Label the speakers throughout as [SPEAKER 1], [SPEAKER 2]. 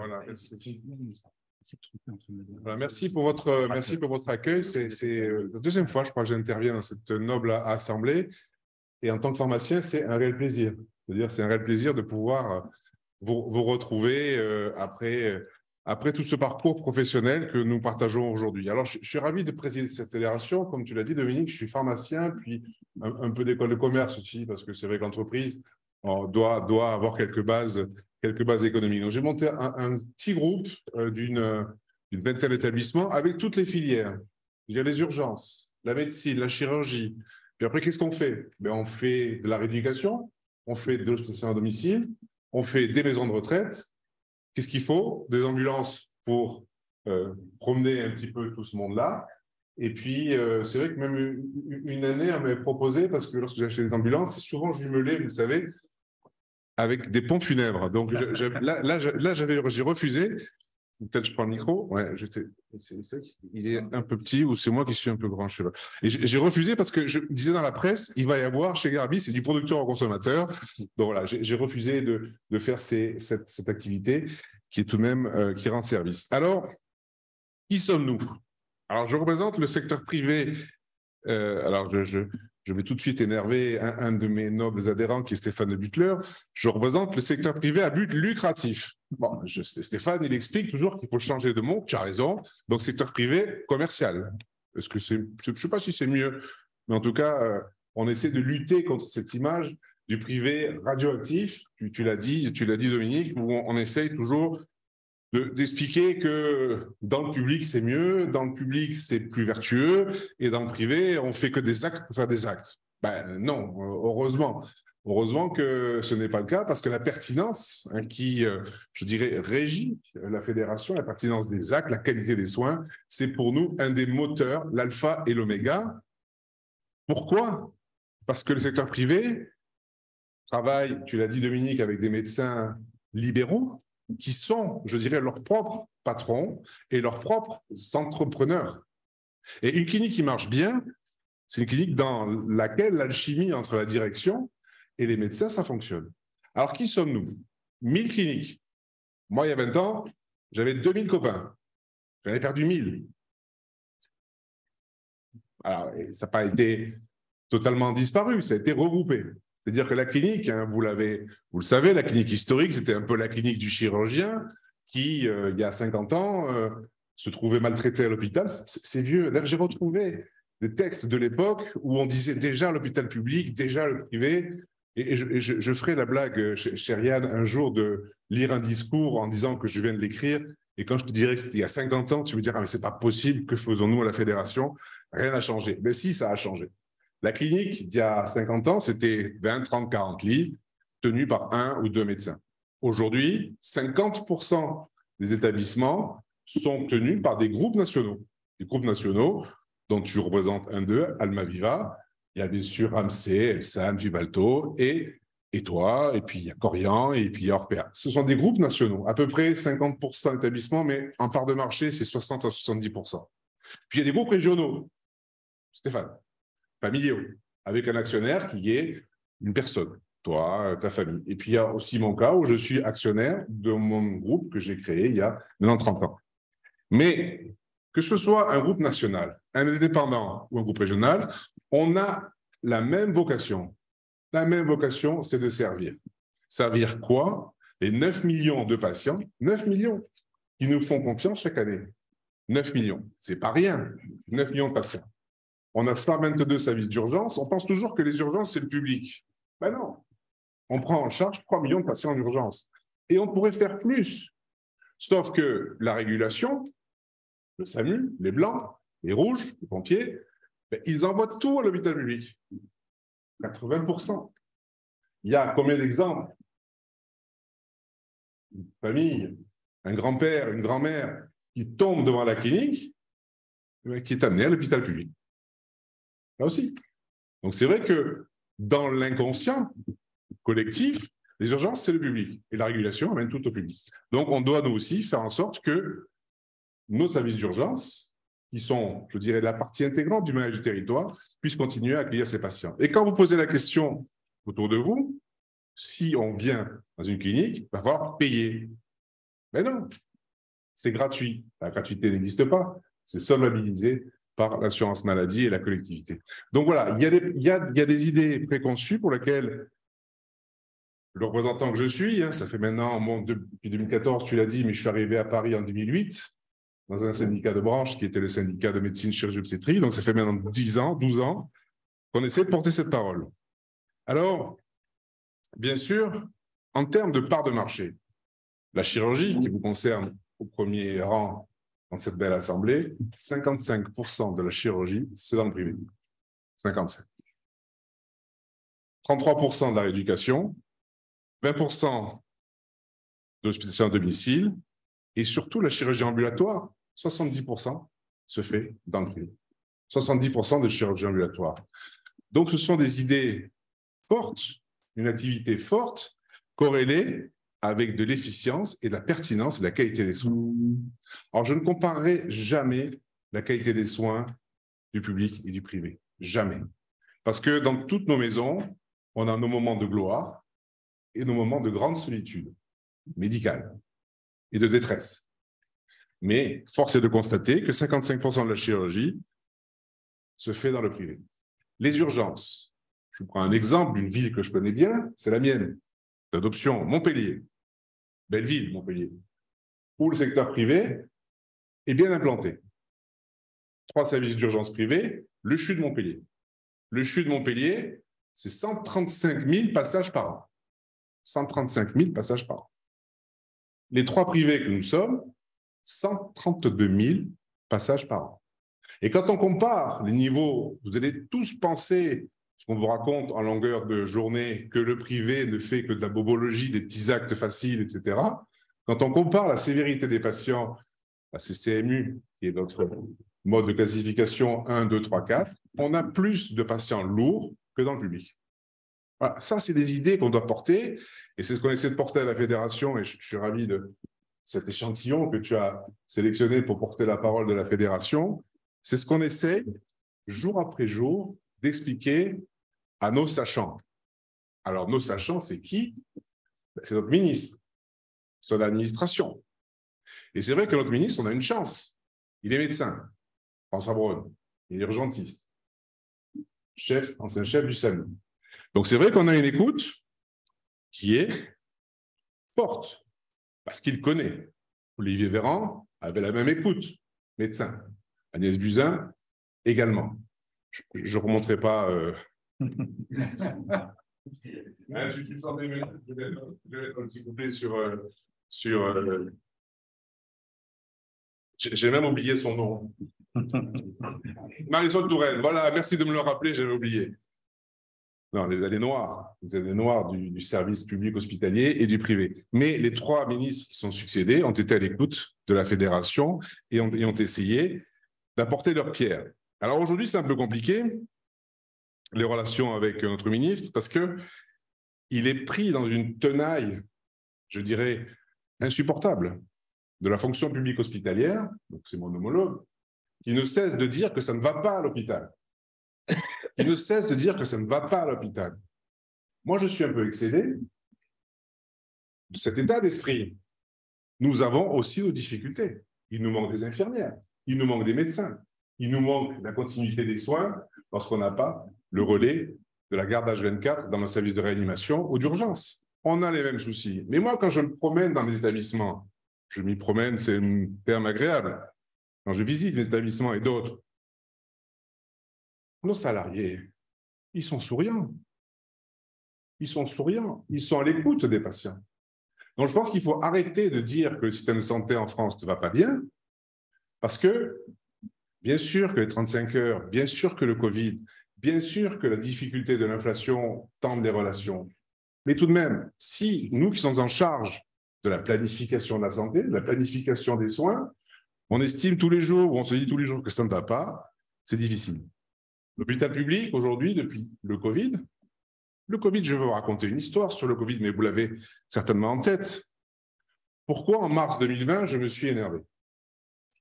[SPEAKER 1] Voilà, merci. Voilà, merci pour votre accueil. C'est la deuxième fois, je crois, que j'interviens dans cette noble assemblée. Et en tant que pharmacien, c'est un réel plaisir. C'est-à-dire, c'est un réel plaisir de pouvoir vous retrouver après tout ce parcours professionnel que nous partageons aujourd'hui. Alors, je suis ravi de présider cette fédération. Comme tu l'as dit, Dominique, je suis pharmacien, puis un peu d'école de commerce aussi, parce que c'est vrai que l'entreprise doit avoir quelques bases économiques. Donc, j'ai monté un petit groupe d'une vingtaine d'établissements avec toutes les filières. Il y a les urgences, la médecine, la chirurgie. Puis après, qu'est-ce qu'on fait? Ben, on fait de la rééducation, on fait de l'hospitalisation à domicile, on fait des maisons de retraite. Qu'est-ce qu'il faut? Des ambulances pour promener un petit peu tout ce monde-là. Et puis, c'est vrai que même une année, on m'avait proposé, parce que lorsque j'ai acheté des ambulances, c'est souvent jumelé, vous savez, avec des pompes funèbres. Donc j'ai refusé. Peut-être je prends le micro. Ouais, il est un peu petit ou c'est moi qui suis un peu grand, je sais pas. Et j'ai refusé parce que je disais dans la presse, il va y avoir chez Garbi, c'est du producteur au consommateur. Donc voilà, j'ai refusé de faire cette activité qui est tout de même qui rend service. Alors, qui sommes-nous? Alors, je représente le secteur privé. Alors, je vais tout de suite énerver un de mes nobles adhérents qui est Stéphane de Butler. Je représente le secteur privé à but lucratif. Bon, Stéphane, il explique toujours qu'il faut changer de mot. Tu as raison. Donc, secteur privé commercial. Est-ce que je ne sais pas si c'est mieux, mais en tout cas, on essaie de lutter contre cette image du privé radioactif. Tu l'as dit, Dominique, où on essaye toujours d'expliquer que dans le public, c'est mieux, dans le public, c'est plus vertueux, et dans le privé, on fait que des actes pour faire des actes. Ben non, heureusement. Heureusement que ce n'est pas le cas, parce que la pertinence qui, je dirais, régit la fédération, la pertinence des actes, la qualité des soins, c'est pour nous un des moteurs, l'alpha et l'oméga. Pourquoi? Parce que le secteur privé travaille, tu l'as dit Dominique, avec des médecins libéraux, qui sont, je dirais, leurs propres patrons et leurs propres entrepreneurs. Et une clinique qui marche bien, c'est une clinique dans laquelle l'alchimie entre la direction et les médecins, ça fonctionne. Alors, qui sommes-nous? 1000 cliniques. Moi, il y a 20 ans, j'avais 2000 copains. J'en ai perdu 1000. Alors, ça n'a pas été totalement disparu, ça a été regroupé. C'est-à-dire que la clinique, hein, vous le savez, la clinique historique, c'était un peu la clinique du chirurgien qui, il y a 50 ans, se trouvait maltraité à l'hôpital. C'est vieux. J'ai retrouvé des textes de l'époque où on disait déjà l'hôpital public, déjà le privé. Et je ferai la blague, chère Yann, un jour de lire un discours en disant que je viens de l'écrire. Et quand je te dirai que c'était il y a 50 ans, tu me diras, ah, mais c'est pas possible, que faisons-nous à la fédération? Rien n'a changé. Mais si, ça a changé. La clinique, il y a 50 ans, c'était 20, 30, 40 lits tenus par un ou deux médecins. Aujourd'hui, 50% des établissements sont tenus par des groupes nationaux. Des groupes nationaux dont tu représentes un d'eux, Almaviva. Il y a bien sûr Ramsay, Elsan, Vivalto et toi, et puis il y a Corian, et puis il y a Orpea. Ce sont des groupes nationaux, à peu près 50% d'établissements, mais en part de marché, c'est 60 à 70%. Puis il y a des groupes régionaux. Stéphane, familiaux, avec un actionnaire qui est une personne, toi, ta famille. Et puis, il y a aussi mon cas où je suis actionnaire de mon groupe que j'ai créé il y a maintenant 30 ans. Mais que ce soit un groupe national, un indépendant ou un groupe régional, on a la même vocation. La même vocation, c'est de servir. Servir quoi? Les 9 millions de patients, 9 millions, qui nous font confiance chaque année. 9 millions, c'est pas rien, 9 millions de patients. On a 122 services d'urgence. On pense toujours que les urgences, c'est le public. Ben non. On prend en charge 3 millions de patients en urgence. Et on pourrait faire plus. Sauf que la régulation, le SAMU, les blancs, les rouges, les pompiers, ben, ils envoient tout à l'hôpital public. 80%. Il y a combien d'exemples? Une famille, un grand-père, une grand-mère qui tombe devant la clinique, qui est amené à l'hôpital public. Là aussi. Donc, c'est vrai que dans l'inconscient collectif, les urgences, c'est le public. Et la régulation amène tout au public. Donc, on doit, nous aussi, faire en sorte que nos services d'urgence, qui sont, je dirais, la partie intégrante du maillage du territoire, puissent continuer à accueillir ces patients. Et quand vous posez la question autour de vous, si on vient dans une clinique, il va falloir payer. Mais non, c'est gratuit. La gratuité n'existe pas. C'est solvabilisé par l'assurance maladie et la collectivité. Donc voilà, il y a des idées préconçues pour lesquelles le représentant que je suis, ça fait maintenant, bon, depuis 2014, tu l'as dit, mais je suis arrivé à Paris en 2008, dans un syndicat de branche qui était le syndicat de médecine chirurgie obstétrique. Donc ça fait maintenant 10 ans, 12 ans qu'on essaie de porter cette parole. Alors, bien sûr, en termes de part de marché, la chirurgie qui vous concerne au premier rang dans cette belle assemblée, 55% de la chirurgie, c'est dans le privé. 55. 33% de la rééducation, 20% de l'hospitalisation à domicile, et surtout la chirurgie ambulatoire, 70% se fait dans le privé. 70% de chirurgie ambulatoire. Donc, ce sont des idées fortes, une activité forte, corrélée avec de l'efficience et de la pertinence et de la qualité des soins. Alors, je ne comparerai jamais la qualité des soins du public et du privé. Jamais. Parce que dans toutes nos maisons, on a nos moments de gloire et nos moments de grande solitude médicale et de détresse. Mais force est de constater que 55% de la chirurgie se fait dans le privé. Les urgences. Je prends un exemple d'une ville que je connais bien, c'est la mienne, d'adoption, Montpellier. Belle ville, Montpellier, où le secteur privé est bien implanté. 3 services d'urgence privés, le CHU de Montpellier. Le CHU de Montpellier, c'est 135 000 passages par an. 135 000 passages par an. Les 3 privés que nous sommes, 132 000 passages par an. Et quand on compare les niveaux, vous allez tous penser, ce qu'on vous raconte en longueur de journée, que le privé ne fait que de la bobologie, des petits actes faciles, etc. Quand on compare la sévérité des patients, la CCMU, qui est notre mode de classification 1, 2, 3, 4, on a plus de patients lourds que dans le public. Voilà, ça, c'est des idées qu'on doit porter, et c'est ce qu'on essaie de porter à la fédération, et je suis ravi de cet échantillon que tu as sélectionné pour porter la parole de la fédération. C'est ce qu'on essaie, jour après jour, d'expliquer à nos sachants. Alors, nos sachants, c'est qui? C'est notre ministre, son administration. Et c'est vrai que notre ministre, on a une chance. Il est médecin, François Braun, il est urgentiste, ancien chef du SAMU. Donc, c'est vrai qu'on a une écoute qui est forte, parce qu'il connaît. Olivier Véran avait la même écoute, médecin. Agnès Buzyn, également. Je ne remonterai pas... Je vais être un petit couplet sur j'ai même oublié son nom. Marisol Touraine, voilà, merci de me le rappeler, j'avais oublié. Non, les allées noires du service public hospitalier et du privé. Mais les 3 ministres qui sont succédés ont été à l'écoute de la fédération et ont essayé d'apporter leur pierre. Alors aujourd'hui, c'est un peu compliqué, les relations avec notre ministre, parce qu'il est pris dans une tenaille, je dirais, insupportable de la fonction publique hospitalière, donc c'est mon homologue, qui ne cesse de dire que ça ne va pas à l'hôpital. Il ne cesse de dire que ça ne va pas à l'hôpital. Moi, je suis un peu excédé de cet état d'esprit. Nous avons aussi nos difficultés. Il nous manque des infirmières, il nous manque des médecins, il nous manque la continuité des soins parce qu'on n'a pas le relais de la garde H24 dans nos services de réanimation ou d'urgence. On a les mêmes soucis. Mais moi, quand je me promène dans mes établissements, je m'y promène, c'est un terme agréable, quand je visite mes établissements et d'autres, nos salariés, ils sont souriants. Ils sont souriants, ils sont à l'écoute des patients. Donc, je pense qu'il faut arrêter de dire que le système de santé en France ne va pas bien, parce que, bien sûr que les 35 heures, bien sûr que le Covid, bien sûr que la difficulté de l'inflation tend les relations. Mais tout de même, si nous qui sommes en charge de la planification de la santé, de la planification des soins, on estime tous les jours, ou on se dit tous les jours que ça ne va pas, c'est difficile. L'hôpital public, aujourd'hui, depuis le Covid, je vais vous raconter une histoire sur le Covid, mais vous l'avez certainement en tête. Pourquoi en mars 2020, je me suis énervé?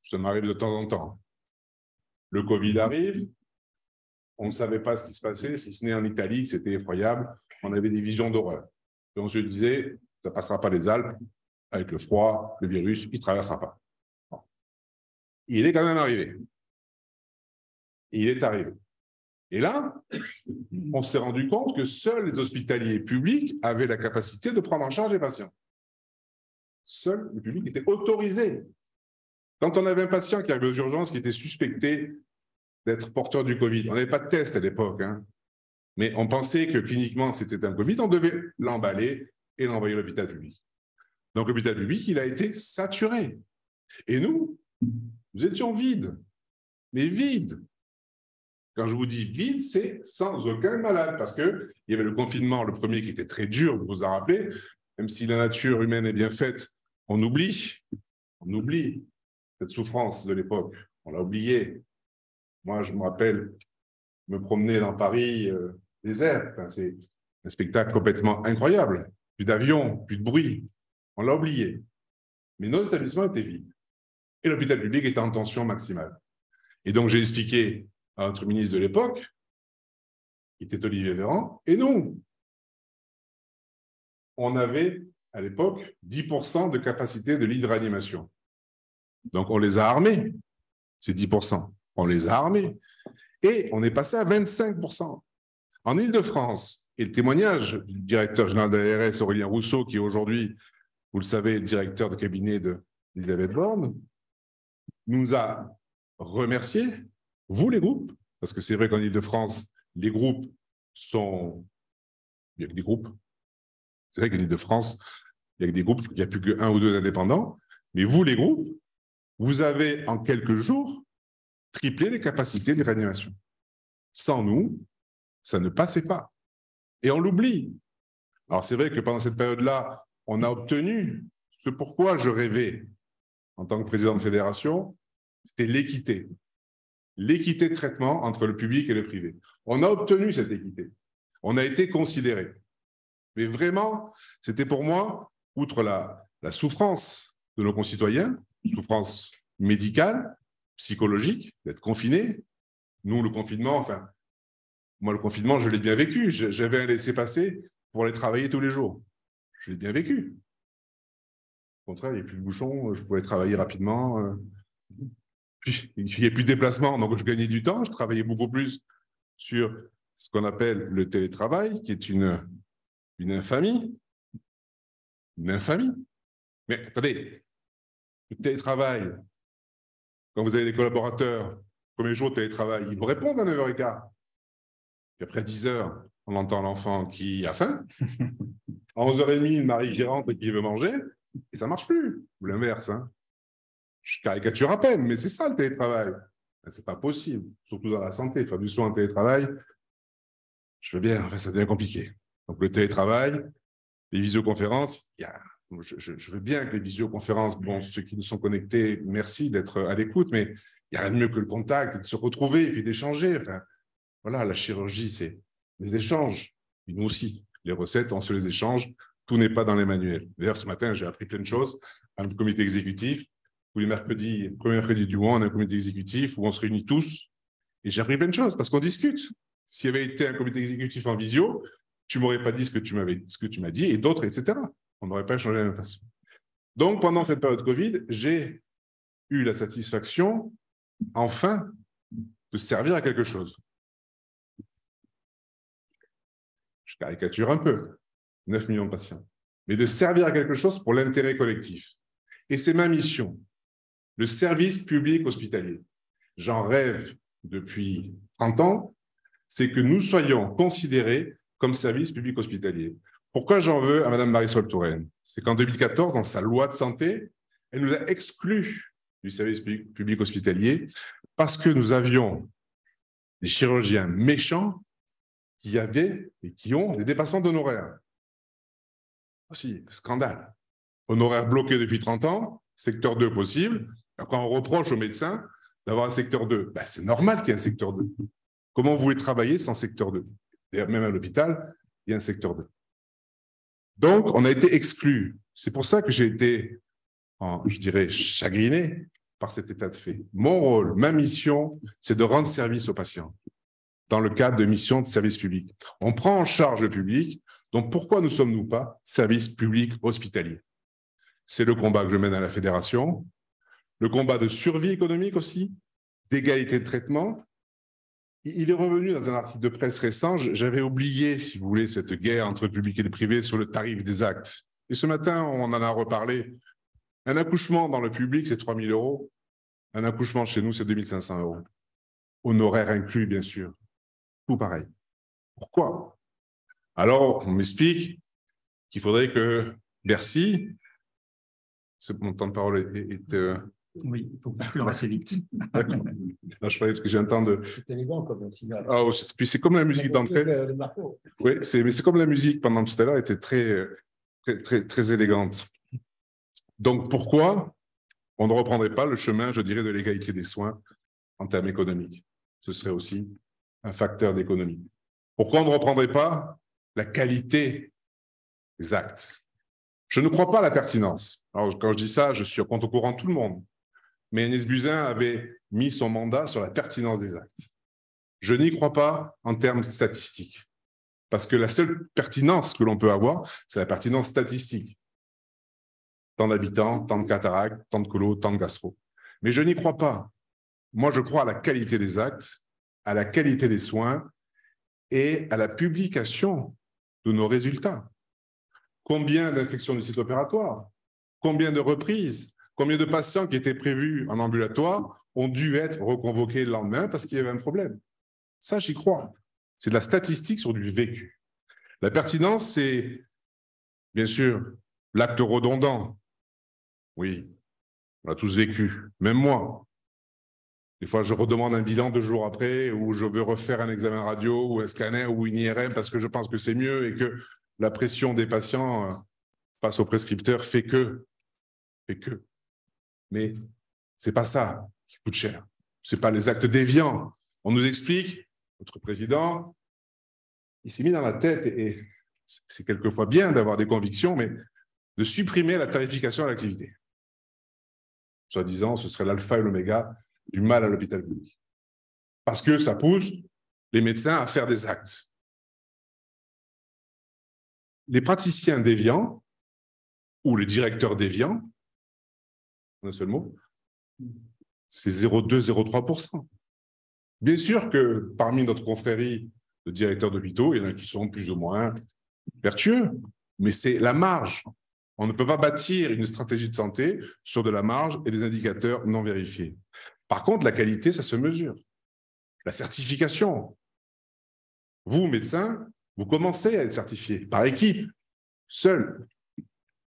[SPEAKER 1] Ça m'arrive de temps en temps. Le Covid arrive, on ne savait pas ce qui se passait, si ce n'est en Italie, c'était effroyable, on avait des visions d'horreur. Et on se disait, ça ne passera pas les Alpes, avec le froid, le virus, il ne traversera pas. Bon. Il est quand même arrivé. Il est arrivé. Et là, on s'est rendu compte que seuls les hospitaliers publics avaient la capacité de prendre en charge les patients. Seul le public était autorisé. Quand on avait un patient qui arrivait aux urgences qui était suspecté d'être porteur du Covid, on n'avait pas de test à l'époque, hein, mais on pensait que cliniquement c'était un Covid, on devait l'emballer et l'envoyer à l'hôpital public. Donc l'hôpital public, il a été saturé. Et nous étions vides, mais vides. Quand je vous dis vide, c'est sans aucun malade, parce qu'il y avait le confinement, le premier qui était très dur, vous vous en rappelez, même si la nature humaine est bien faite, on oublie cette souffrance de l'époque, on l'a oubliée. Moi, je me rappelle me promener dans Paris désert, enfin, c'est un spectacle complètement incroyable, plus d'avions, plus de bruit, on l'a oublié. Mais nos établissements étaient vides, et l'hôpital public était en tension maximale. Et donc, j'ai expliqué à notre ministre de l'époque, qui était Olivier Véran, et nous, on avait à l'époque 10% de capacité de lit de réanimation. Donc, on les a armés, ces 10%. On les a armés. Et on est passé à 25%. En Île-de-France, et le témoignage du directeur général de l'ARS, Aurélien Rousseau, qui est aujourd'hui, vous le savez, directeur de cabinet d'Elisabeth Borne, nous a remerciés, vous les groupes, parce que c'est vrai qu'en Île-de-France, les groupes sont... Il y a que des groupes. C'est vrai qu'en Île-de-France, il y a que des groupes, il n'y a plus qu'un ou deux indépendants, mais vous, les groupes, vous avez en quelques jours triplé les capacités de réanimation. Sans nous, ça ne passait pas. Et on l'oublie. Alors c'est vrai que pendant cette période-là, on a obtenu ce pourquoi je rêvais en tant que président de fédération, c'était l'équité. L'équité de traitement entre le public et le privé. On a obtenu cette équité. On a été considérés. Mais vraiment, c'était pour moi, outre la souffrance de nos concitoyens, souffrance médicale, psychologique, d'être confiné. Nous, le confinement, enfin, moi, le confinement, je l'ai bien vécu. J'avais un laissez-passer pour aller travailler tous les jours. Je l'ai bien vécu. Au contraire, il n'y a plus de bouchons, je pouvais travailler rapidement. Puis, il n'y a plus de déplacement, donc je gagnais du temps. Je travaillais beaucoup plus sur ce qu'on appelle le télétravail, qui est une infamie. Une infamie. Mais attendez, le télétravail, quand vous avez des collaborateurs, premier jour de télétravail, ils vous répondent à 9h15. Puis après 10h, on entend l'enfant qui a faim. À 11h30, une Marie qui rentre et qui veut manger, et ça ne marche plus. Ou l'inverse. Hein. Je caricature à peine, mais c'est ça le télétravail. Ce n'est pas possible, surtout dans la santé. Faire du soin en télétravail, je veux bien, enfin, ça devient compliqué. Donc le télétravail, les visioconférences, je veux bien que les visioconférences, bon, ceux qui nous sont connectés, merci d'être à l'écoute, mais il n'y a rien de mieux que le contact, et de se retrouver et puis d'échanger. Enfin, voilà, la chirurgie, c'est des échanges. Et nous aussi, les recettes, on se les échange. Tout n'est pas dans les manuels. D'ailleurs, ce matin, j'ai appris plein de choses à un comité exécutif. Tous les mercredis, le premier mercredi du mois, on a un comité exécutif où on se réunit tous. Et j'ai appris plein de choses parce qu'on discute. S'il y avait été un comité exécutif en visio, tu ne m'aurais pas dit ce que tu m'as dit, et d'autres, etc. On n'aurait pas échangé de la même façon. Donc, pendant cette période Covid, j'ai eu la satisfaction, enfin, de servir à quelque chose. Je caricature un peu, 9 millions de patients, mais de servir à quelque chose pour l'intérêt collectif. Et c'est ma mission, le service public hospitalier. J'en rêve depuis 30 ans, c'est que nous soyons considérés comme service public hospitalier. Pourquoi j'en veux à Mme Marisol Touraine? C'est qu'en 2014, dans sa loi de santé, elle nous a exclus du service public hospitalier parce que nous avions des chirurgiens méchants qui avaient et qui ont des dépassements d'honoraires. Aussi, scandale. Honoraires bloqués depuis 30 ans, secteur 2 possible. Alors, quand on reproche aux médecins d'avoir un secteur 2, ben, c'est normal qu'il y ait un secteur 2. Comment vous voulez travailler sans secteur 2? D'ailleurs, même à l'hôpital, il y a un secteur 2. Donc, on a été exclus. C'est pour ça que j'ai été, je dirais, chagriné par cet état de fait. Mon rôle, ma mission, c'est de rendre service aux patients dans le cadre de missions de service public. On prend en charge le public, donc pourquoi ne sommes-nous pas service public hospitalier? c'est le combat que je mène à la fédération, le combat de survie économique aussi, d'égalité de traitement. Il est revenu dans un article de presse récent, j'avais oublié, si vous voulez, cette guerre entre le public et le privé sur le tarif des actes. Et ce matin, on en a reparlé. Un accouchement dans le public, c'est 3 000 €. Un accouchement chez nous, c'est 2 500 €. Honoraires inclus, bien sûr. Tout pareil. Pourquoi? Alors, on m'explique qu'il faudrait que Bercy, mon temps de parole est
[SPEAKER 2] oui, il faut conclure assez vite.
[SPEAKER 1] Là, je croyais que j'ai un temps de...
[SPEAKER 2] C'est élégant comme signal.
[SPEAKER 1] Ah, puis c'est comme la musique d'entrée. Oui, c'est comme la musique pendant tout à l'heure était très élégante. Donc, pourquoi on ne reprendrait pas le chemin, je dirais, de l'égalité des soins en termes économiques? Ce serait aussi un facteur d'économie. Pourquoi on ne reprendrait pas la qualité des actes? Je ne crois pas à la pertinence. Alors, quand je dis ça, je suis au compte au courant de tout le monde. Mais Agnès Buzyn avait mis son mandat sur la pertinence des actes. Je n'y crois pas en termes statistiques. Parce que la seule pertinence que l'on peut avoir, c'est la pertinence statistique. Tant d'habitants, tant de cataractes, tant de colo, tant de gastro. Mais je n'y crois pas. Moi, je crois à la qualité des actes, à la qualité des soins et à la publication de nos résultats. Combien d'infections du site opératoire? Combien de reprises? Combien de patients qui étaient prévus en ambulatoire ont dû être reconvoqués le lendemain parce qu'il y avait un problème? Ça, j'y crois. C'est de la statistique sur du vécu. La pertinence, c'est, bien sûr, l'acte redondant. Oui, on a tous vécu, même moi. Des fois, je redemande un bilan 2 jours après, ou je veux refaire un examen radio, ou un scanner, ou une IRM, parce que je pense que c'est mieux et que la pression des patients face aux prescripteurs fait que. Mais ce n'est pas ça qui coûte cher. Ce n'est pas les actes déviants. On nous explique, notre président, il s'est mis dans la tête, et c'est quelquefois bien d'avoir des convictions, mais de supprimer la tarification à l'activité. Soi-disant, ce serait l'alpha et l'oméga du mal à l'hôpital public. Parce que ça pousse les médecins à faire des actes. Les praticiens déviants, ou les directeurs déviants, un seul mot, c'est 0,2-0,3%. Bien sûr que parmi notre confrérie de directeurs d'hôpitaux, il y en a qui sont plus ou moins vertueux, mais c'est la marge. On ne peut pas bâtir une stratégie de santé sur de la marge et des indicateurs non vérifiés. Par contre, la qualité, ça se mesure. La certification. Vous, médecins, vous commencez à être certifiés par équipe, seul,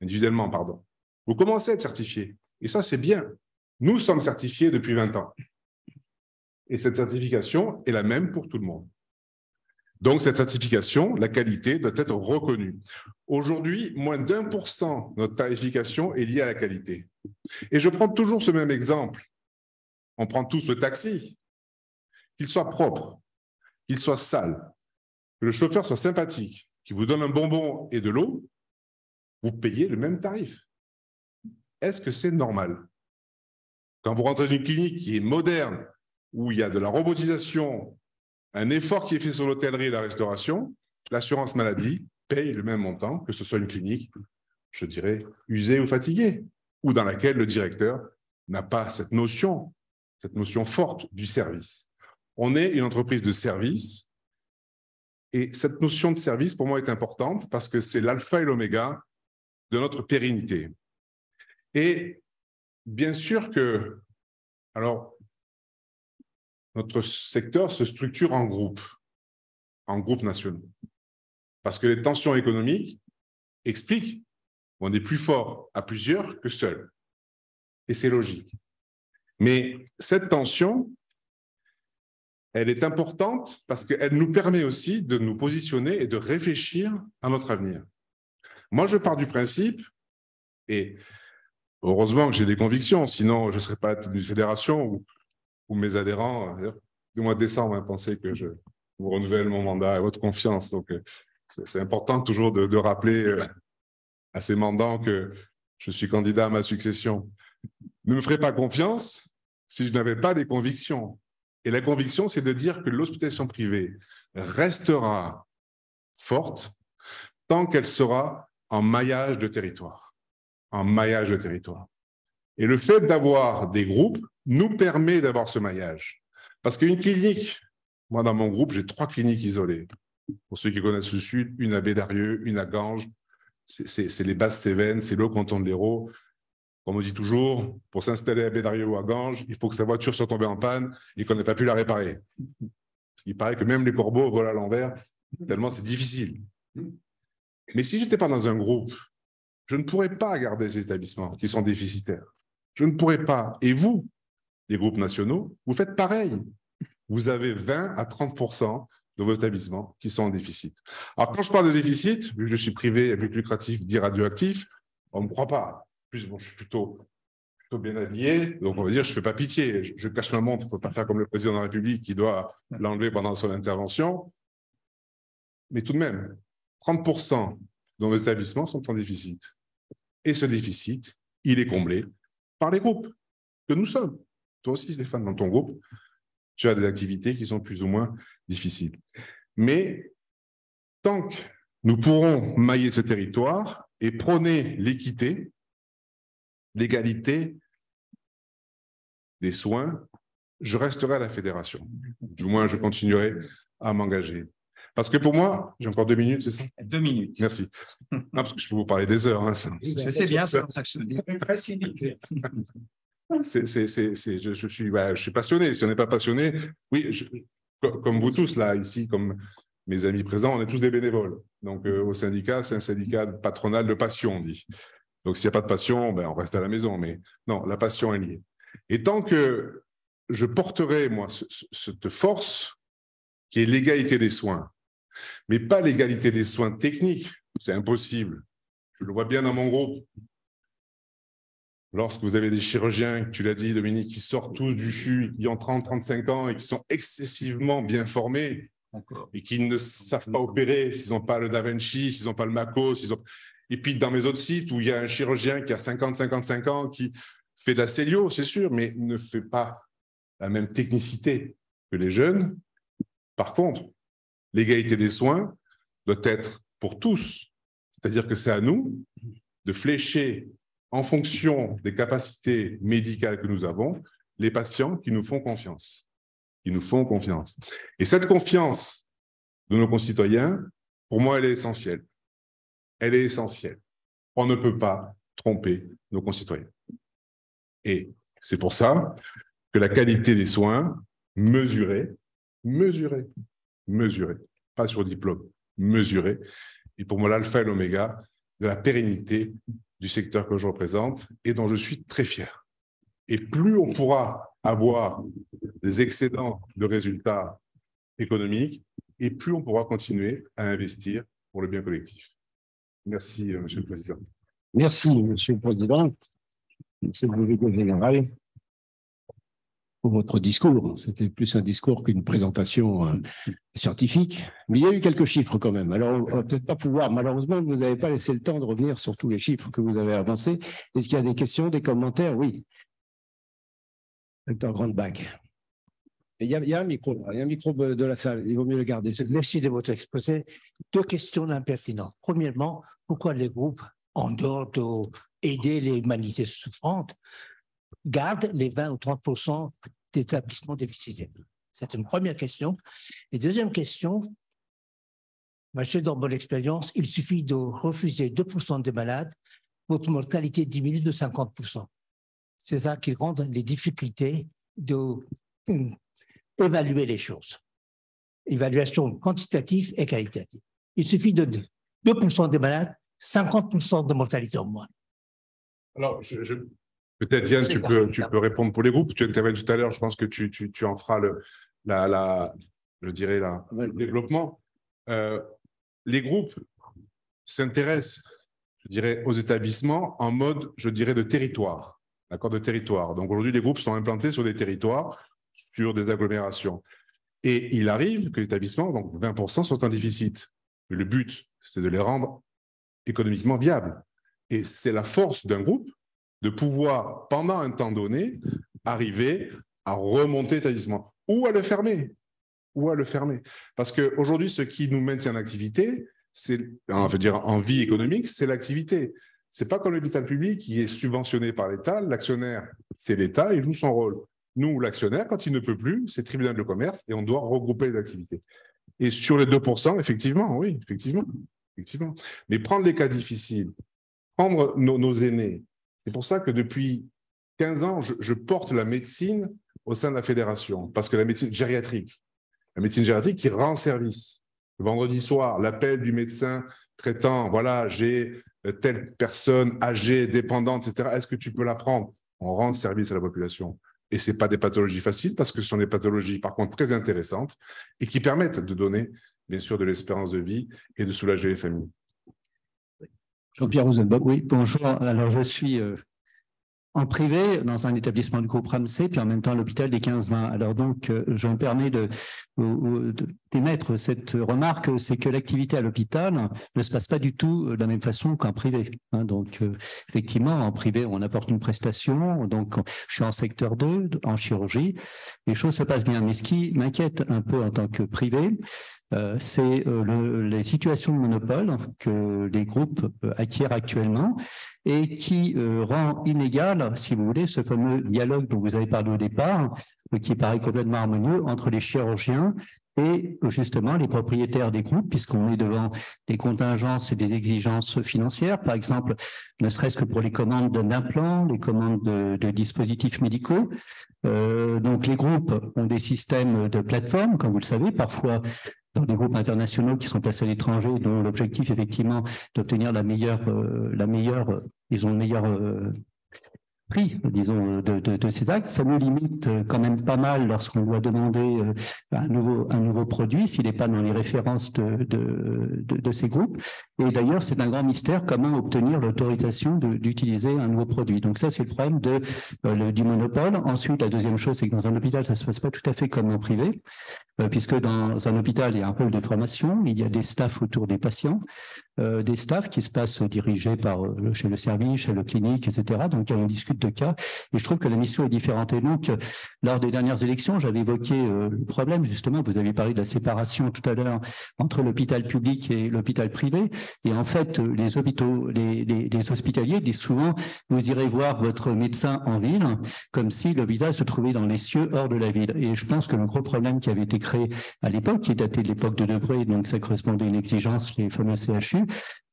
[SPEAKER 1] individuellement, pardon. Vous commencez à être certifiés. Et ça, c'est bien. Nous sommes certifiés depuis 20 ans. Et cette certification est la même pour tout le monde. Donc, cette certification, la qualité doit être reconnue. Aujourd'hui, moins d'1% de notre tarification est liée à la qualité. Et je prends toujours ce même exemple. On prend tous le taxi. Qu'il soit propre, qu'il soit sale, que le chauffeur soit sympathique, qu'il vous donne un bonbon et de l'eau, vous payez le même tarif. Est-ce que c'est normal? Quand vous rentrez dans une clinique qui est moderne, où il y a de la robotisation, un effort qui est fait sur l'hôtellerie et la restauration, l'assurance maladie paye le même montant que ce soit une clinique, je dirais, usée ou fatiguée, ou dans laquelle le directeur n'a pas cette notion forte du service. On est une entreprise de service et cette notion de service, pour moi, est importante parce que c'est l'alpha et l'oméga de notre pérennité. Et bien sûr que, alors, notre secteur se structure en groupes nationaux. Parce que les tensions économiques expliquent qu'on est plus fort à plusieurs que seul. Et c'est logique. Mais cette tension, elle est importante parce qu'elle nous permet aussi de nous positionner et de réfléchir à notre avenir. Moi, je pars du principe, et heureusement que j'ai des convictions, sinon je ne serais pas à la tête d'une fédération où mes adhérents, du mois de décembre, pensaient que je vous renouvelle mon mandat et votre confiance. Donc, c'est important toujours de rappeler à ces mandants que je suis candidat à ma succession. Ne me ferez pas confiance si je n'avais pas des convictions. Et la conviction, c'est de dire que l'hospitalisation privée restera forte tant qu'elle sera en maillage de territoire, en maillage de territoire. Et le fait d'avoir des groupes nous permet d'avoir ce maillage. Parce qu'une clinique, moi dans mon groupe, j'ai 3 cliniques isolées. Pour ceux qui connaissent le Sud, une à Bédarieux, une à Ganges, c'est les Basses-Cévennes, c'est le haut canton de l'Hérault. On me dit toujours, pour s'installer à Bédarieux ou à Ganges, il faut que sa voiture soit tombée en panne et qu'on n'ait pas pu la réparer. Parce qu'il paraît que même les corbeaux volent à l'envers, tellement c'est difficile. Mais si je n'étais pas dans un groupe, je ne pourrais pas garder ces établissements qui sont déficitaires. Je ne pourrais pas. Et vous, les groupes nationaux, vous faites pareil. Vous avez 20 à 30% de vos établissements qui sont en déficit. Alors, quand je parle de déficit, vu que je suis privé et plus lucratif dit radioactif, on ne me croit pas. Plus, bon, je suis plutôt bien habillé, donc on va dire je ne fais pas pitié, je cache ma montre, il ne faut pas faire comme le président de la République qui doit l'enlever pendant son intervention, mais tout de même, 30% de nos établissements sont en déficit. Et ce déficit, il est comblé par les groupes que nous sommes. Toi aussi, Stéphane, dans ton groupe, tu as des activités qui sont plus ou moins difficiles. Mais tant que nous pourrons mailler ce territoire et prôner l'équité, l'égalité des soins, je resterai à la fédération. Du moins, je continuerai à m'engager. Parce que pour moi, j'ai encore 2 minutes, c'est ça? 2 minutes. Merci. Non, parce que je peux vous parler des heures. Hein,
[SPEAKER 2] je sais bien, c'est comme ça que je dis.
[SPEAKER 1] Je suis passionné. Si on n'est pas passionné, oui, comme vous tous là, ici, comme mes amis présents, on est tous des bénévoles. Donc, au syndicat, c'est un syndicat patronal de passion, on dit. Donc, s'il n'y a pas de passion, ben, on reste à la maison. Mais non, la passion est liée. Et tant que je porterai, moi, cette force qui est l'égalité des soins, mais pas l'égalité des soins techniques, c'est impossible. Je le vois bien dans mon groupe. Lorsque vous avez des chirurgiens, tu l'as dit, Dominique, qui sortent tous du CHU, qui ont 30, 35 ans et qui sont excessivement bien formés et qui ne savent pas opérer, s'ils n'ont pas le Da Vinci, s'ils n'ont pas le Mako, et puis dans mes autres sites où il y a un chirurgien qui a 50, 55 ans, qui fait de la cellio, c'est sûr, mais ne fait pas la même technicité que les jeunes. Par contre, l'égalité des soins doit être pour tous. C'est-à-dire que c'est à nous de flécher en fonction des capacités médicales que nous avons, les patients qui nous font confiance. Qui nous font confiance. Et cette confiance de nos concitoyens, pour moi, elle est essentielle. Elle est essentielle. On ne peut pas tromper nos concitoyens. Et c'est pour ça que la qualité des soins, mesurée, pas sur diplôme, mesurée, et pour moi l'alpha et l'oméga de la pérennité du secteur que je représente et dont je suis très fier. Et plus on pourra avoir des excédents de résultats économiques, et plus on pourra continuer à investir pour le bien collectif. Merci, Monsieur le Président.
[SPEAKER 2] Merci, Monsieur le Président. Monsieur le Délégué général, pour votre discours. C'était plus un discours qu'une présentation scientifique. Mais il y a eu quelques chiffres quand même. Alors, on ne va peut-être pas pouvoir, malheureusement, vous n'avez pas laissé le temps de revenir sur tous les chiffres que vous avez avancés. Est-ce qu'il y a des questions, des commentaires? Oui. Docteur Grandbach. Il y a un micro, il y a un micro de la salle, il vaut mieux le garder.
[SPEAKER 3] Merci de votre exposé. 2 questions impertinentes. Premièrement, pourquoi les groupes, en dehors d'aider les humanités souffrantes, gardent les 20 ou 30% d'établissements déficitaires? C'est une première question. Et deuxième question, dans mon expérience, il suffit de refuser 2% des malades, votre mortalité diminue de 50%. C'est ça qui rend les difficultés d'évaluer les choses. Évaluation quantitative et qualitative. Il suffit de 2% des malades, 50% de mortalité en moins.
[SPEAKER 1] Alors, peut-être, Diane, tu peux répondre pour les groupes. Tu interviens tout à l'heure, je pense que tu en feras le développement. Les groupes s'intéressent, je dirais, aux établissements en mode, je dirais, de territoire. D'accord, de territoire. Donc aujourd'hui, les groupes sont implantés sur des territoires, sur des agglomérations. Et il arrive que les établissements, donc 20%, sont en déficit. Mais le but, c'est de les rendre économiquement viables. Et c'est la force d'un groupe de pouvoir, pendant un temps donné, arriver à remonter l'établissement ou à le fermer. Parce qu'aujourd'hui, ce qui nous maintient en activité, en vie économique, c'est l'activité. C'est pas comme l'hôpital public qui est subventionné par l'État. L'actionnaire, c'est l'État, il joue son rôle. Nous, l'actionnaire, quand il ne peut plus, c'est le tribunal de commerce et on doit regrouper les activités. Et sur les 2%, effectivement, oui, effectivement. Mais prendre les cas difficiles, prendre nos aînés, c'est pour ça que depuis 15 ans, je porte la médecine au sein de la fédération, parce que la médecine gériatrique qui rend service. Le vendredi soir, l'appel du médecin traitant, voilà, j'ai telle personne âgée, dépendante, etc. Est-ce que tu peux la prendre? On rend service à la population. Et ce n'est pas des pathologies faciles, parce que ce sont des pathologies, par contre, très intéressantes et qui permettent de donner, bien sûr, de l'espérance de vie et de soulager les familles.
[SPEAKER 4] Jean-Pierre Rosenbach, oui, bonjour. Alors, je suis en privé dans un établissement du groupe Ramsay, puis en même temps à l'hôpital des 15-20. Alors donc, je me permets d'émettre cette remarque, c'est que l'activité à l'hôpital ne se passe pas du tout de la même façon qu'en privé. Donc, effectivement, en privé, on apporte une prestation. Donc, je suis en secteur 2, en chirurgie. Les choses se passent bien. Mais ce qui m'inquiète un peu en tant que privé, c'est les situations de monopole que les groupes acquièrent actuellement et qui rend inégal, si vous voulez, ce fameux dialogue dont vous avez parlé au départ, qui paraît complètement harmonieux entre les chirurgiens et justement les propriétaires des groupes, puisqu'on est devant des contingences et des exigences financières, par exemple, ne serait-ce que pour les commandes d'implants, les commandes de dispositifs médicaux. Donc les groupes ont des systèmes de plateforme, comme vous le savez, parfois dans des groupes internationaux qui sont placés à l'étranger, dont l'objectif effectivement d'obtenir le meilleur prix, disons, de ces actes. Ça nous limite quand même pas mal lorsqu'on doit demander un nouveau produit, s'il n'est pas dans les références de ces groupes. Et d'ailleurs, c'est un grand mystère comment obtenir l'autorisation d'utiliser un nouveau produit. Donc ça, c'est le problème du monopole. Ensuite, la deuxième chose, c'est que dans un hôpital, ça ne se passe pas tout à fait comme en privé, puisque dans un hôpital, il y a un pôle de formation, il y a des staffs autour des patients, des staffs qui se passent dirigés par chez le service, chez le clinique, etc. Donc, on discute de cas. Et je trouve que la mission est différente. Et donc, lors des dernières élections, j'avais évoqué le problème, justement, vous avez parlé de la séparation tout à l'heure entre l'hôpital public et l'hôpital privé. Et en fait, les hospitaliers disent souvent, vous irez voir votre médecin en ville, comme si l'hôpital se trouvait dans les cieux hors de la ville. Et je pense que le gros problème qui avait été créé à l'époque, qui est daté de l'époque de Debré, donc ça correspondait à une exigence, les fameux CHU,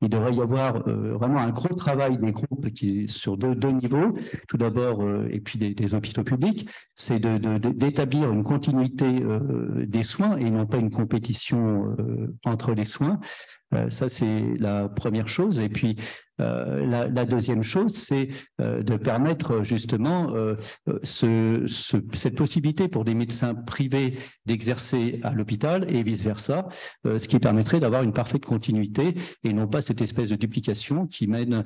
[SPEAKER 4] il devrait y avoir vraiment un gros travail des groupes sur deux niveaux. Tout d'abord, et puis des hôpitaux publics, c'est d'établir une continuité des soins et non pas une compétition entre les soins. Ça, c'est la première chose. Et puis, la deuxième chose, c'est de permettre justement cette possibilité pour des médecins privés d'exercer à l'hôpital et vice-versa, ce qui permettrait d'avoir une parfaite continuité et non pas cette espèce de duplication qui mène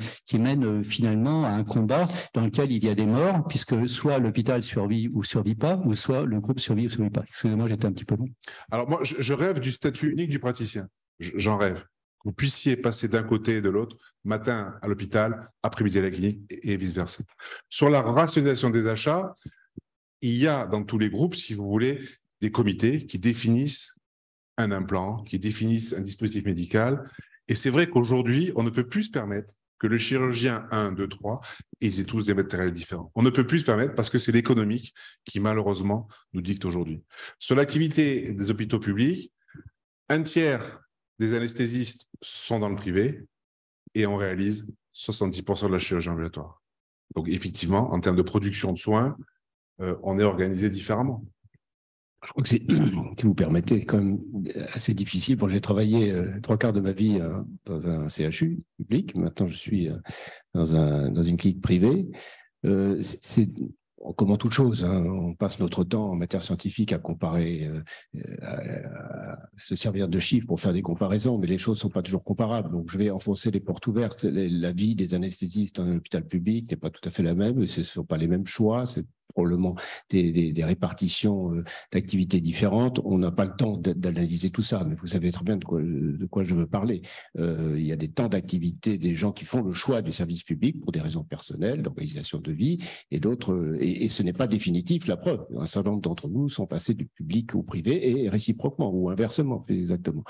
[SPEAKER 4] finalement à un combat dans lequel il y a des morts, puisque soit l'hôpital survit ou survit pas, ou soit le groupe survit ou survit pas. Excusez-moi, j'étais un petit peu long.
[SPEAKER 1] Alors moi, je rêve du statut unique du praticien. J'en rêve. Vous puissiez passer d'un côté et de l'autre, matin à l'hôpital, après-midi à la clinique et vice-versa. Sur la rationalisation des achats, il y a dans tous les groupes, si vous voulez, des comités qui définissent un implant, qui définissent un dispositif médical. Et c'est vrai qu'aujourd'hui, on ne peut plus se permettre que le chirurgien 1, 2, 3, ils aient tous des matériels différents. On ne peut plus se permettre parce que c'est l'économique qui, malheureusement, nous dicte aujourd'hui. Sur l'activité des hôpitaux publics, un tiers des anesthésistes sont dans le privé et on réalise 70% de la chirurgie ambulatoire. Donc, effectivement, en termes de production de soins, on est organisé différemment.
[SPEAKER 2] Je crois que c'est, si vous permettez, quand même assez difficile. Bon, j'ai travaillé 3/4 de ma vie dans un CHU public. Maintenant, je suis dans une clinique privée. C'est comme toute chose, hein, on passe notre temps en matière scientifique à comparer, à se servir de chiffres pour faire des comparaisons, mais les choses ne sont pas toujours comparables. Donc, je vais enfoncer les portes ouvertes. La vie des anesthésistes dans un hôpital public n'est pas tout à fait la même. Ce ne sont pas les mêmes choix. C'est probablement des répartitions d'activités différentes. On n'a pas le temps d'analyser tout ça, mais vous savez très bien de quoi je veux parler. Il y a des temps d'activité des gens qui font le choix du service public pour des raisons personnelles, d'organisation de vie, et d'autres, et ce n'est pas définitif, la preuve. Un certain nombre d'entre nous sont passés du public au privé et réciproquement, ou inversement, plus exactement.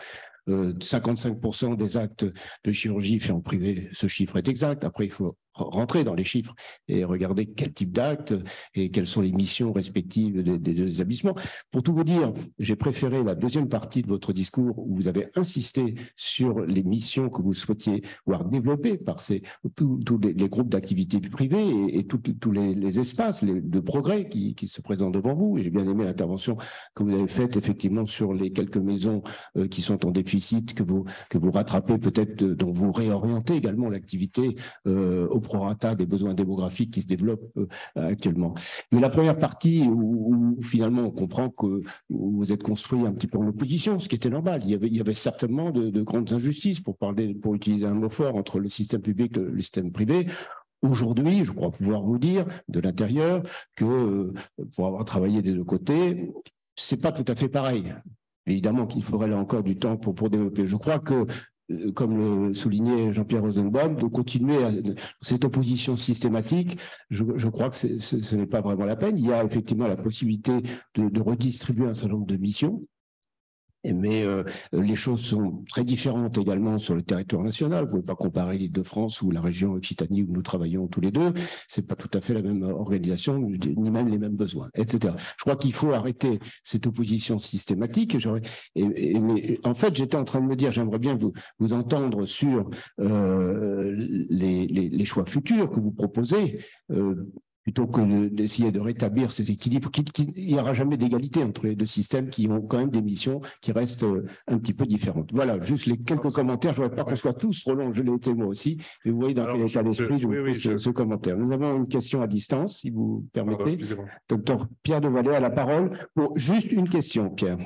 [SPEAKER 2] 55% des actes de chirurgie faits en privé, ce chiffre est exact. Après, il faut rentrer dans les chiffres et regarder quel type d'actes et quelles sont les missions respectives des deux établissements. Pour tout vous dire, j'ai préféré la deuxième partie de votre discours où vous avez insisté sur les missions que vous souhaitiez voir développées par tous les groupes d'activités privées et tous les espaces de progrès qui se présentent devant vous. Et j'ai bien aimé l'intervention que vous avez faite effectivement sur les quelques maisons qui sont en déficit, que vous rattrapez peut-être, dont vous réorientez également l'activité au prorata des besoins démographiques qui se développent actuellement. Mais la première partie où finalement on comprend que vous êtes construit un petit peu en opposition, ce qui était normal. Il y avait certainement de grandes injustices, pour utiliser un mot fort, entre le système public et le système privé. Aujourd'hui, je crois pouvoir vous dire de l'intérieur que pour avoir travaillé des deux côtés, c'est pas tout à fait pareil. Évidemment qu'il faudrait là encore du temps pour développer. Je crois que, comme le soulignait Jean-Pierre Rosenbaum, de continuer cette opposition systématique, je crois que ce n'est pas vraiment la peine. Il y a effectivement la possibilité de redistribuer un certain nombre de missions. Mais les choses sont très différentes également sur le territoire national. Vous ne pouvez pas comparer l'Île-de-France ou la région Occitanie où nous travaillons tous les deux. Ce n'est pas tout à fait la même organisation, ni même les mêmes besoins, etc. Je crois qu'il faut arrêter cette opposition systématique. Mais en fait, j'étais en train de me dire, j'aimerais bien vous entendre sur les choix futurs que vous proposez, plutôt que d'essayer de rétablir cet équilibre. Il n'y aura jamais d'égalité entre les deux systèmes qui ont quand même des missions qui restent un petit peu différentes. Voilà, juste les quelques commentaires. Je ne voudrais pas qu'on soit tous trop longs, je l'ai été moi aussi, mais vous voyez dans quel état d'esprit je vous fais ce commentaire. Nous avons une question à distance, si vous permettez. Docteur Pierre Devalet a la parole pour juste une question, Pierre.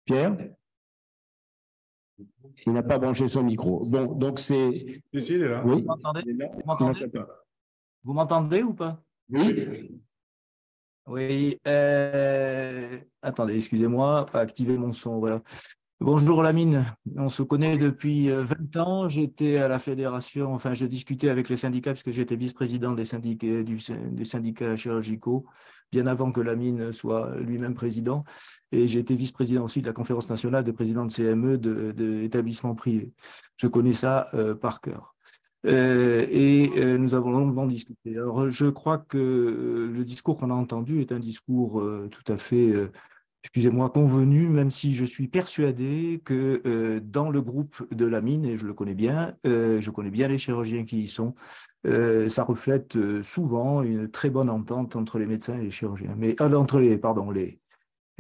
[SPEAKER 2] Pierre ? Il n'a pas branché son micro. Bon, donc c'est...
[SPEAKER 1] Ici, il est là.
[SPEAKER 5] Oui. Vous m'entendez ou pas?
[SPEAKER 2] Oui.
[SPEAKER 5] Oui. Attendez, excusez-moi, pas activer mon son. Voilà. Bonjour Lamine, on se connaît depuis 20 ans. J'étais à la fédération, enfin je discutais avec les syndicats puisque j'étais vice-président des syndicats chirurgicaux, bien avant que Lamine soit lui-même président. Et j'ai été vice-président aussi de la conférence nationale des présidents de CME d'établissements privés. Je connais ça par cœur. Nous avons longuement discuté. Alors, je crois que le discours qu'on a entendu est un discours tout à fait, excusez-moi, convenu, même si je suis persuadé que dans le groupe de Lamine, et je le connais bien, je connais bien les chirurgiens qui y sont, ça reflète souvent une très bonne entente entre les médecins et les chirurgiens, mais entre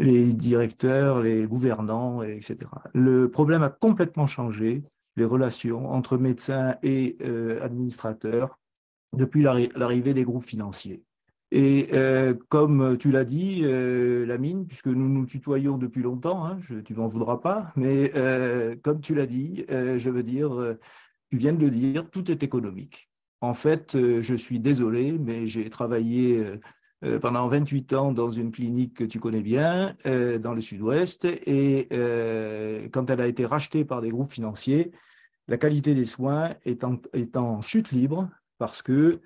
[SPEAKER 5] les directeurs, les gouvernants, etc. Le problème a complètement changé, les relations entre médecins et administrateurs depuis l'arrivée des groupes financiers. Et comme tu l'as dit, Lamine, puisque nous nous tutoyons depuis longtemps, hein, tu m'en voudras pas, mais comme tu l'as dit, je veux dire, tu viens de le dire, tout est économique. En fait, je suis désolé, mais j'ai travaillé pendant 28 ans dans une clinique que tu connais bien, dans le sud-ouest, et quand elle a été rachetée par des groupes financiers, la qualité des soins est en chute libre parce que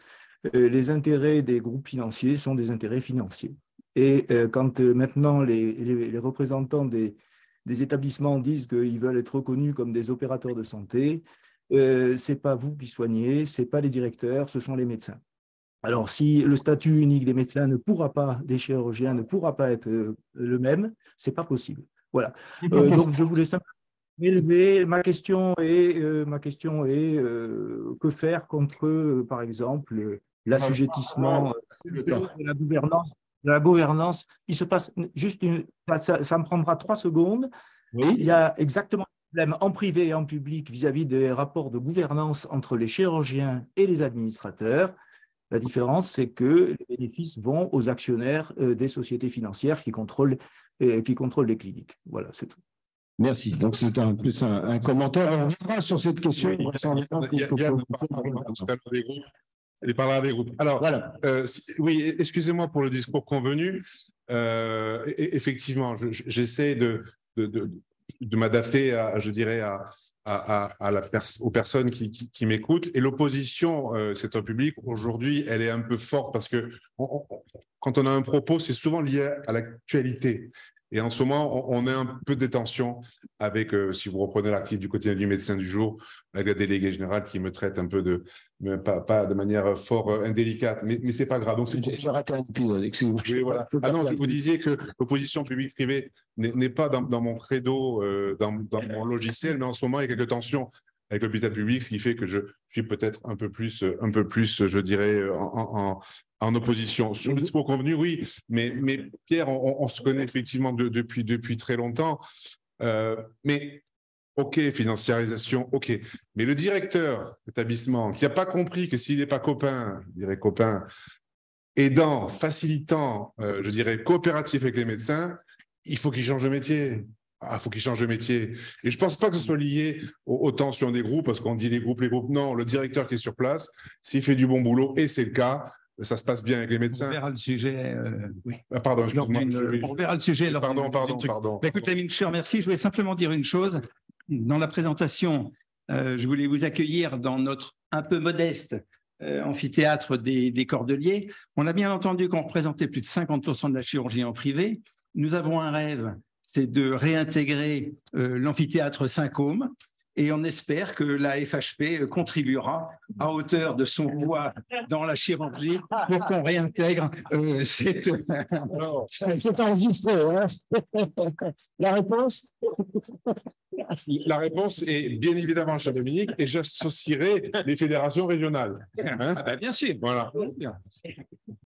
[SPEAKER 5] les intérêts des groupes financiers sont des intérêts financiers. Et quand maintenant les représentants des établissements disent qu'ils veulent être reconnus comme des opérateurs de santé, ce n'est pas vous qui soignez, ce n'est pas les directeurs, ce sont les médecins. Alors, si le statut unique des médecins des chirurgiens ne pourra pas être le même, ce n'est pas possible. Voilà. Donc, je voulais simplement élever. Ma question est que faire contre, par exemple, l'assujettissement de la gouvernance. Il se passe juste ça me prendra 3 secondes.
[SPEAKER 2] Oui.
[SPEAKER 5] Il y a exactement un problème en privé et en public vis-à-vis des rapports de gouvernance entre les chirurgiens et les administrateurs. La différence, c'est que les bénéfices vont aux actionnaires des sociétés financières qui contrôlent les cliniques. Voilà, c'est tout.
[SPEAKER 2] Merci. Donc, c'est plus un commentaire. On reviendra sur cette question.
[SPEAKER 1] Il parlera des groupes. Alors, voilà. Oui, excusez-moi pour le discours convenu. Effectivement, j'essaie de m'adapter, je dirais, aux personnes qui m'écoutent. Et l'opposition, secteur public, aujourd'hui, elle est un peu forte parce que quand on a un propos, c'est souvent lié à l'actualité. Et en ce moment, on a un peu de tension avec, si vous reprenez l'article du quotidien du médecin du jour, avec la déléguée générale qui me traite un peu mais pas de manière fort indélicate, mais c'est pas grave. Donc
[SPEAKER 2] j'ai raté un épisode, excusez-moi.
[SPEAKER 1] Oui, voilà. Ah non, je vous disais que l'opposition publique-privée n'est pas dans mon credo, dans mon logiciel, mais en ce moment, il y a quelques tensions avec l'hôpital public, ce qui fait que je suis peut-être un peu plus, je dirais, en opposition. Sur le discours convenu, oui, mais Pierre, on se connaît effectivement depuis très longtemps, mais OK, financiarisation, OK. Mais le directeur d'établissement qui n'a pas compris que s'il n'est pas copain, je dirais copain, aidant, facilitant, je dirais coopératif avec les médecins, il faut qu'il change de métier. Il faut qu'il change de métier. Et je ne pense pas que ce soit lié aux tensions des groupes, parce qu'on dit les groupes. Non, le directeur qui est sur place, s'il fait du bon boulot, et c'est le cas, ça se passe bien avec les médecins.
[SPEAKER 6] On verra le sujet. Oui.
[SPEAKER 1] Ah, pardon, excuse-moi.
[SPEAKER 6] On verra le sujet.
[SPEAKER 1] Pardon.
[SPEAKER 6] Écoutez, je te remercie. Je voulais simplement dire une chose. Dans la présentation, je voulais vous accueillir dans notre un peu modeste amphithéâtre des Cordeliers. On a bien entendu qu'on représentait plus de 50% de la chirurgie en privé. Nous avons un rêve, c'est de réintégrer l'amphithéâtre Saint-Côme, et on espère que la FHP contribuera à hauteur de son poids dans la chirurgie pour qu'on réintègre cette...
[SPEAKER 2] C'est enregistré, hein. La réponse?
[SPEAKER 1] La réponse est bien évidemment, cher Dominique, et j'associerai les fédérations régionales.
[SPEAKER 6] Hein, bien sûr.
[SPEAKER 1] Voilà.